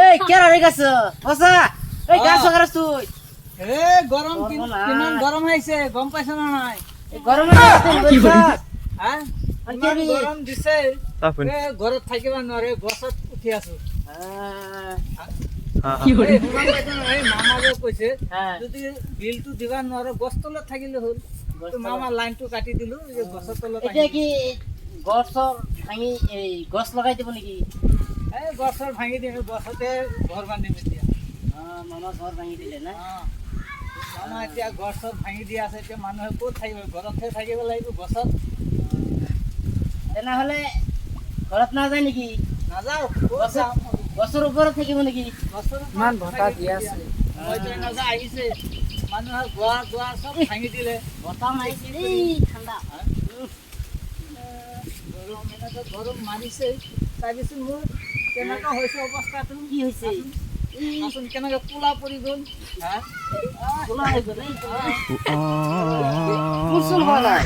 এই কেরা রে গেছ বসা এই গাছ সকারে তুই এ গরম কিমান গরম হইছে গম পাইছ না নাই এই গরমে কি বলছ হ্যাঁ কিমান গরম দিছে এ ঘৰত থাকিবা নৰে গছত উঠি আছো কি হল এই মামাকে কৈছে যদি বিলটো দিবা নৰে গছ তলত থাকিলে হল তো মামা লাইনটো কাটি দিলো যে গছৰ তলত এটা কি গছৰ ভাঙি এই গছ লগাই দিব নেকি এই গছৰ ভাঙি দিম গছতে ঘৰ বান্ধিম এতিয়া মামা ঘৰ ভাঙি দিলে না মামা এতিয়া গছত ভাঙি দিয়া আছে এতিয়া মানুহে ক'ত থাকিব ঘৰতহে থাকিব লাগিব গছত তেনেহলে ঘৰত নাযায় নেকি নাযাওঁ গছৰ ওপৰত থাকিব নেকি ইমান বতাহ দি আছে মইতো নাযাওঁ আহিছে মানুহে গোৱা চব ভাঙি দিলে বতাহ মাৰিছে দেই ঠাণ্ডা গৰম এনেকৈ গৰম মাৰিছে তাৰপিছত মোৰ কেনেকুৱা হৈছে অৱস্থাটো কি হৈছে আচোন কেনেকৈ কোলা পৰি গ'ল কোলা হৈ গ'ল কোনচোন হোৱা নাই